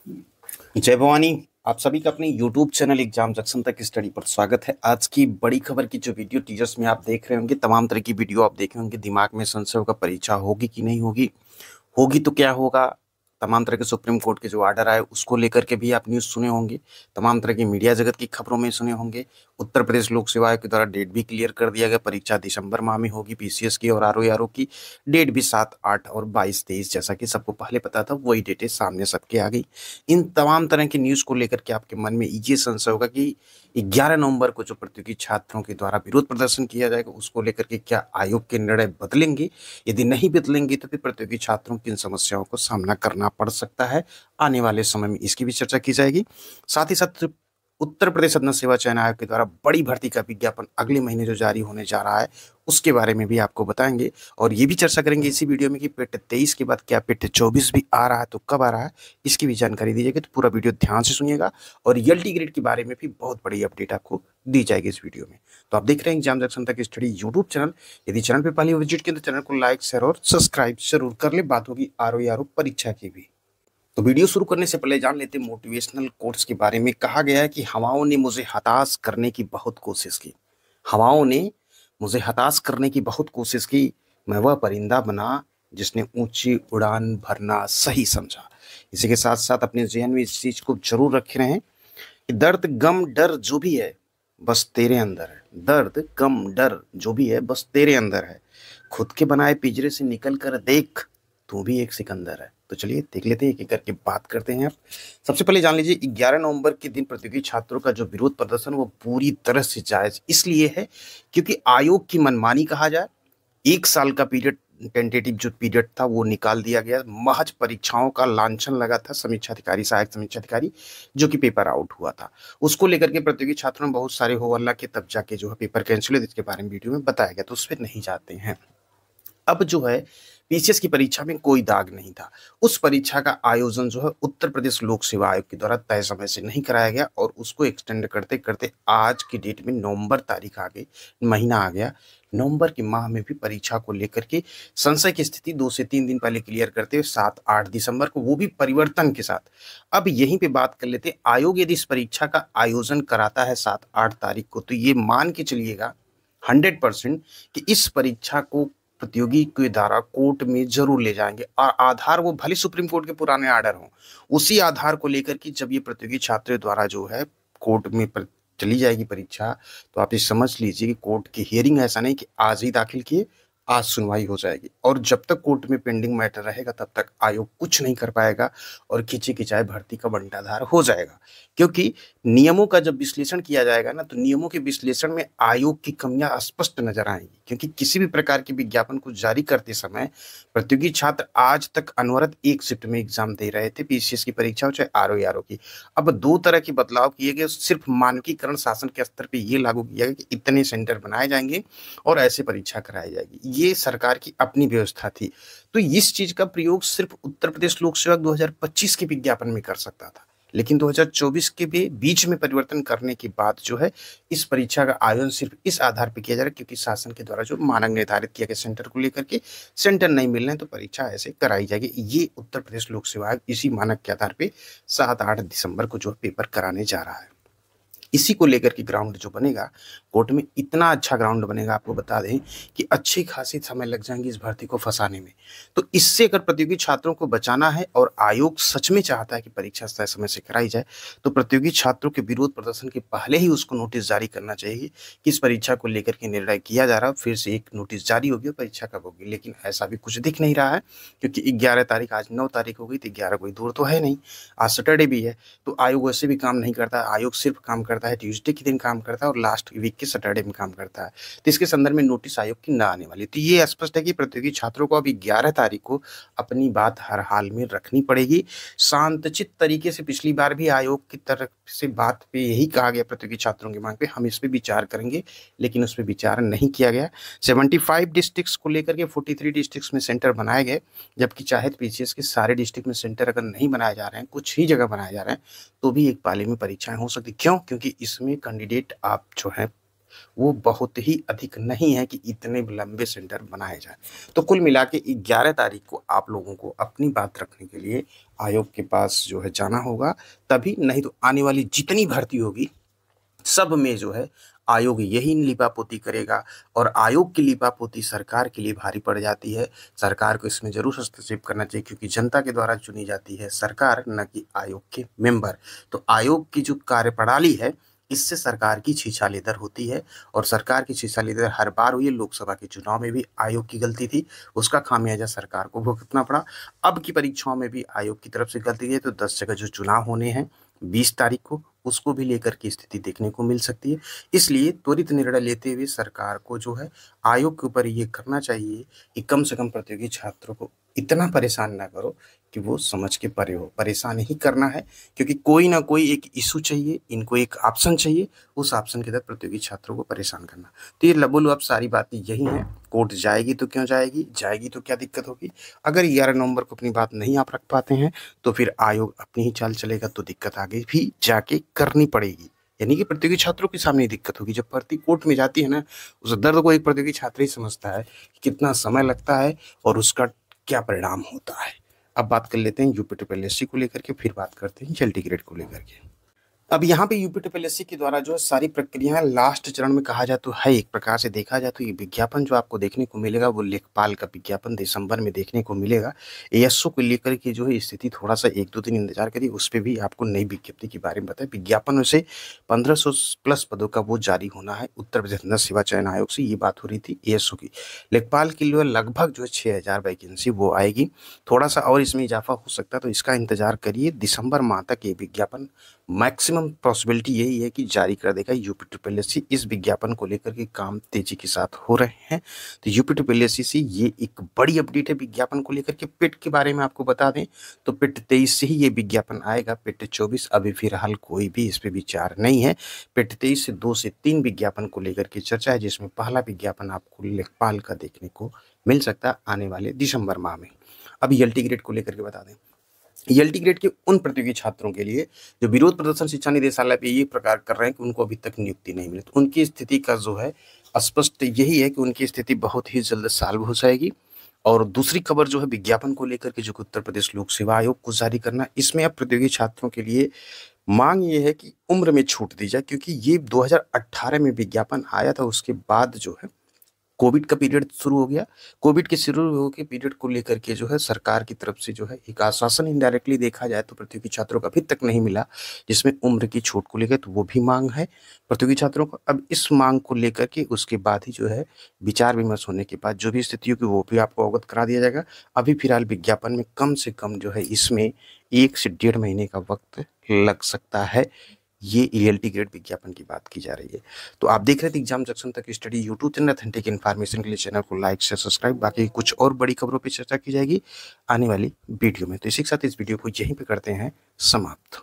जय भवानी। आप सभी का अपने YouTube चैनल एग्जाम जंक्शन तक स्टडी पर स्वागत है। आज की बड़ी खबर की जो वीडियो टीजर्स में आप देख रहे होंगे, तमाम तरह की वीडियो आप देखे होंगे। दिमाग में संशय होगा, परीक्षा होगी कि नहीं होगी, होगी तो क्या होगा। तमाम तरह के सुप्रीम कोर्ट के जो ऑर्डर आए उसको लेकर के भी आप न्यूज़ सुने होंगे। तमाम तरह की मीडिया जगत की खबरों में सुने होंगे। उत्तर प्रदेश लोक सेवा आयोग के द्वारा डेट भी क्लियर कर दिया गया। परीक्षा दिसंबर माह में होगी। पीसीएस की और आरओ की डेट भी 7, 8 और 22, 23 जैसा कि सबको पहले पता था, वही डेटें सामने सबके आ गई। इन तमाम तरह की न्यूज़ को लेकर के आपके मन में ये संशय होगा कि 11 नवंबर को जो प्रतियोगी छात्रों के द्वारा विरोध प्रदर्शन किया जाएगा, उसको लेकर के क्या आयोग के निर्णय बदलेंगे। यदि नहीं बदलेंगे तो फिर प्रतियोगी छात्रों की इन समस्याओं को सामना करना पड़ सकता है। आने वाले समय में इसकी भी चर्चा की जाएगी। साथ ही साथ उत्तर प्रदेश अग्नि सेवा चयन आयोग के द्वारा बड़ी भर्ती का विज्ञापन अगले महीने जो जारी होने जा रहा है, उसके बारे में भी आपको बताएंगे। और ये भी चर्चा करेंगे इसी वीडियो में कि पेट 23 के बाद क्या पेट 24 भी आ रहा है, तो कब आ रहा है, इसकी भी जानकारी दी जाएगी। तो पूरा वीडियो ध्यान से सुनिएगा। और ईएलटी ग्रेड के बारे में भी बहुत बड़ी अपडेट आपको दी जाएगी इस वीडियो में। तो आप देख रहे हैं एग्जाम जंक्शन तक स्टडी यूट्यूब चैनल। यदि चैनल पे पहली विजिट किया तो चैनल को लाइक, शेयर और सब्सक्राइब जरूर कर ले। बात होगी आरओ परीक्षा की भी। तो वीडियो शुरू करने से पहले जान लेते हैं मोटिवेशनल कोट्स के बारे में। कहा गया है कि हवाओं ने मुझे हताश करने की बहुत कोशिश की। हवाओं ने मुझे हताश करने की बहुत कोशिश की। मैं वह परिंदा बना जिसने ऊंची उड़ान भरना सही समझा। इसी के साथ साथ अपने जहन में इस चीज को जरूर रखे रहें कि दर्द गम डर जो भी है बस तेरे अंदर है। दर्द गम डर जो भी है बस तेरे अंदर है। खुद के बनाए पिंजरे से निकल कर देख, तू भी एक सिकंदर है। तो चलिए देख लेते हैं, एक एक करके बात करते हैं। आप सबसे पहले जान लीजिए 11 नवंबर के दिन प्रतियोगी छात्रों का जो विरोध प्रदर्शन वो पूरी तरह से जायज इसलिए है क्योंकि आयोग की मनमानी कहा जाए। 1 साल का पीरियड, टेंटेटिव जो पीरियड था वो निकाल दिया गया। महज परीक्षाओं का लांछन लगा था समीक्षा अधिकारी, सहायक समीक्षा अधिकारी, जो कि पेपर आउट हुआ था। उसको लेकर के प्रतियोगी छात्रों ने बहुत सारे हो हल्ला के, तब जाके जो है पेपर कैंसिल हुए। इसके बारे में वीडियो में बताया गया, तो उस पर नहीं जाते हैं। अब जो है पीसीएस की परीक्षा में कोई दाग नहीं था। उस परीक्षा का आयोजन जो है उत्तर प्रदेश लोक सेवा आयोग के द्वारा तय समय से नहीं कराया गया और उसको एक्सटेंड करते करते आज की डेट में नवंबर तारीख आ गई, महीना आ गया। नवंबर के माह में भी परीक्षा को लेकर के संशय की स्थिति 2 से 3 दिन पहले क्लियर करते हुए 7, 8 दिसंबर को, वो भी परिवर्तन के साथ। अब यहीं पे बात कर लेते हैं, आयोग यदि इस परीक्षा का आयोजन कराता है 7, 8 तारीख को, तो ये मान के चलिएगा 100% कि इस परीक्षा को प्रतियोगी के द्वारा कोर्ट में जरूर ले जाएंगे। और आधार वो भले सुप्रीम कोर्ट के पुराने ऑर्डर हों, उसी आधार को लेकर कि जब ये प्रतियोगी छात्रों द्वारा जो है कोर्ट में चली जाएगी परीक्षा, तो आप ये समझ लीजिए कि कोर्ट की हियरिंग ऐसा नहीं कि आज ही दाखिल किए आज सुनवाई हो जाएगी। और जब तक कोर्ट में पेंडिंग मैटर रहेगा तब तक आयोग कुछ नहीं कर पाएगा और खिंची खिंचाई भर्ती का बंटाधार हो जाएगा। क्योंकि नियमों का जब विश्लेषण किया जाएगा ना, तो नियमों के विश्लेषण में आयोग की कमियां स्पष्ट नजर आएंगी। क्योंकि किसी भी प्रकार के विज्ञापन को जारी करते समय प्रतियोगी छात्र आज तक अनवरत एक शिफ्ट में एग्जाम दे रहे थे, पीसीएस की परीक्षा हो चाहे आरओ की। अब 2 तरह के बदलाव किए गए। सिर्फ मानकीकरण शासन के स्तर पर यह लागू किया गया कि इतने सेंटर बनाए जाएंगे और ऐसे परीक्षा कराई जाएगी। ये सरकार की अपनी व्यवस्था थी। तो इस चीज का प्रयोग सिर्फ उत्तर प्रदेश लोक सेवक 2025 के विज्ञापन में कर सकता था। लेकिन 2024 के भी बीच में परिवर्तन करने के बाद जो है इस परीक्षा का आयोजन सिर्फ इस आधार पर किया जा रहा है क्योंकि शासन के द्वारा जो मानक निर्धारित किया गया सेंटर को लेकर के, सेंटर नहीं मिल रहे हैं तो परीक्षा ऐसे कराई जाएगी। ये उत्तर प्रदेश लोक सेवा आयोग इसी मानक के आधार पर 7, 8 दिसंबर को जो पेपर कराने जा रहा है। इसी को लेकर के ग्राउंड जो बनेगा कोर्ट में, इतना अच्छा ग्राउंड बनेगा, आपको बता दें कि अच्छी खासी समय लग जाएंगी इस भर्ती को फंसाने में। तो इससे अगर प्रतियोगी छात्रों को बचाना है और आयोग सच में चाहता है कि परीक्षा तय समय से कराई जाए, तो प्रतियोगी छात्रों के विरोध प्रदर्शन के पहले ही उसको नोटिस जारी करना चाहिए कि इस परीक्षा को लेकर के निर्णय किया जा रहा है। फिर से एक नोटिस जारी होगी और परीक्षा कब होगी, लेकिन ऐसा भी कुछ दिख नहीं रहा है। क्योंकि 11 तारीख, आज 9 तारीख हो गई, तो 11 कोई दूर तो है नहीं, आज सैटरडे भी है। तो आयोग वैसे भी काम नहीं करता है। आयोग सिर्फ काम करता है ट्यूसडे के दिन काम करता है और लास्ट वीक के सैटरडे में काम करता है। तो इसके संदर्भ में नोटिस आयोग की ना आने वाली। तो ये स्पष्ट है कि प्रतियोगी छात्रों को अभी 11 तारीख को अपनी बात हर हाल में रखनी पड़ेगी। शांतचित तरीके से, पिछली बार भी आयोग की तरफ से बात पे यही कहा गया प्रतियोगी छात्रों की मांग पे, हम इस पे विचार करेंगे, लेकिन उस पर विचार नहीं किया गया। 75 डिस्ट्रिक्ट्स को लेकर के 43 डिस्ट्रिक्ट्स में सेंटर बनाए गए, जबकि चाहे पीसीएस के सारे डिस्ट्रिक्ट में सेंटर अगर नहीं बनाए जा रहे हैं, कुछ ही जगह बनाए जा रहे हैं, तो भी एक पाली में परीक्षाएं हो सकती। क्यों? क्योंकि इसमें कैंडिडेट आप जो है वो बहुत ही अधिक नहीं है कि इतने लंबे सेंटर बनाए जाए। तो कुल मिला के 11 तारीख को आप लोगों को अपनी बात रखने के लिए आयोग के पास जो है जाना होगा, तभी नहीं तो आने वाली जितनी भर्ती होगी सब में जो है आयोग यही लिपापोती करेगा, और आयोग की लिपापोती सरकार के लिए भारी पड़ जाती है। सरकार को इसमें जरूर हस्तक्षेप करना चाहिए, क्योंकि जनता के द्वारा चुनी जाती है सरकार, न कि आयोग के मेंबर। तो आयोग की जो कार्यप्रणाली है, इससे सरकार की छीछालेदर होती है, और सरकार की छीछालेदर हर बार हुई है। लोकसभा के चुनाव में भी आयोग की गलती थी, उसका खामियाजा सरकार को भुगतना पड़ा। अब की परीक्षाओं में भी आयोग की तरफ से गलती है। तो 10 जगह जो चुनाव होने हैं 20 तारीख को, उसको भी लेकर की स्थिति देखने को मिल सकती है। इसलिए त्वरित निर्णय लेते हुए सरकार को जो है आयोग के ऊपर ये करना चाहिए कि कम से कम प्रतियोगी छात्रों को इतना परेशान ना करो कि वो समझ के परे हो। परेशान ही करना है, क्योंकि कोई ना कोई एक इशू चाहिए, इनको एक ऑप्शन चाहिए, उस ऑप्शन के तहत प्रतियोगी छात्रों को परेशान करना। तो ये बोलो अब सारी बातें यही हैं। कोर्ट जाएगी तो क्यों जाएगी, जाएगी तो क्या दिक्कत होगी। अगर 11 नवंबर को अपनी बात नहीं आप रख पाते हैं तो फिर आयोग अपनी ही चाल चलेगा, तो दिक्कत आगे भी जाके करनी पड़ेगी। यानी कि प्रतियोगी छात्रों के सामने दिक्कत होगी। जब भर्ती कोर्ट में जाती है ना, उस दर्द को एक प्रतियोगी छात्र ही समझता है कि कितना समय लगता है और उसका क्या परिणाम होता है। अब बात कर लेते हैं यूपी ट्रिपल एससी को लेकर के, फिर बात करते हैं जेल टिकट को लेकर के। अब यहाँ पे यूपी ट्रिपल एससी के द्वारा जो है सारी प्रक्रियाएं लास्ट चरण में कहा जाए तो है। एक प्रकार से देखा जाए तो ये विज्ञापन जो आपको देखने को मिलेगा वो लेखपाल का विज्ञापन दिसंबर में देखने को मिलेगा। एएसओ को लेकर के जो है स्थिति थोड़ा सा 1-2 दिन इंतजार करिए, उस पर भी आपको नई विज्ञप्ति के बारे में बताए। विज्ञापन में से 1500 प्लस पदों का वो जारी होना है उत्तर प्रदेश नगर सेवा चयन आयोग से, ये बात हो रही थी एएसओ की। लेखपाल के लिए लगभग जो है 6000 वैकेंसी वो आएगी, थोड़ा सा और इसमें इजाफा हो सकता है, तो इसका इंतजार करिए। दिसंबर माह तक ये विज्ञापन मैक्सिमम पॉसिबिलिटी यही है कि जारी कर देगा यूपी ट्रिपल एससी। इस विज्ञापन को लेकर के काम तेजी के साथ हो रहे हैं। तो यूपी ट्रिपल एससी से ये एक बड़ी अपडेट है विज्ञापन को लेकर के। पिट के बारे में आपको बता दें तो पिट 23 से ही ये विज्ञापन आएगा। पिट 24 अभी फिलहाल कोई भी इस पर विचार नहीं है। पिट 23 से 2 से 3 विज्ञापन को लेकर के चर्चा है, जिसमें पहला विज्ञापन आपको लेखपाल का देखने को मिल सकता है आने वाले दिसंबर माह में। अब एलटी ग्रेड को लेकर के बता दें, एलटी ग्रेड के उन प्रतियोगी छात्रों के लिए जो विरोध प्रदर्शन शिक्षा निदेशालय पे ये प्रकार कर रहे हैं कि उनको अभी तक नियुक्ति नहीं मिली, तो उनकी स्थिति का जो है स्पष्ट यही है कि उनकी स्थिति बहुत ही जल्द सॉल्व हो जाएगी। और दूसरी खबर जो है विज्ञापन को लेकर के, जो उत्तर प्रदेश लोक सेवा आयोग को जारी करना, इसमें अब प्रतियोगी छात्रों के लिए मांग ये है कि उम्र में छूट दी जाए, क्योंकि ये 2018 में विज्ञापन आया था, उसके बाद जो है कोविड का पीरियड शुरू हो गया। कोविड के शुरू होकर पीरियड को लेकर के जो है सरकार की तरफ से जो है एक आश्वासन इनडायरेक्टली देखा जाए तो प्रतियोगी छात्रों को अभी तक नहीं मिला, जिसमें उम्र की छूट को लेकर तो वो भी मांग है प्रतियोगी छात्रों को। अब इस मांग को लेकर के उसके बाद ही जो है विचार विमर्श होने के बाद जो भी स्थिति होगी वो भी आपको अवगत करा दिया जाएगा। अभी फिलहाल विज्ञापन में कम से कम जो है इसमें 1 से 1.5 महीने का वक्त लग सकता है। ये ईएलटी ग्रेड विज्ञापन की बात की जा रही है। तो आप देख रहे थे एग्जाम जंक्शन तक study YouTube channel. Authentic information के लिए चैनल को लाइक शेयर सब्सक्राइब। बाकी कुछ और बड़ी खबरों पर चर्चा की जाएगी आने वाली वीडियो में। तो इसी के साथ इस वीडियो को यहीं पे करते हैं समाप्त।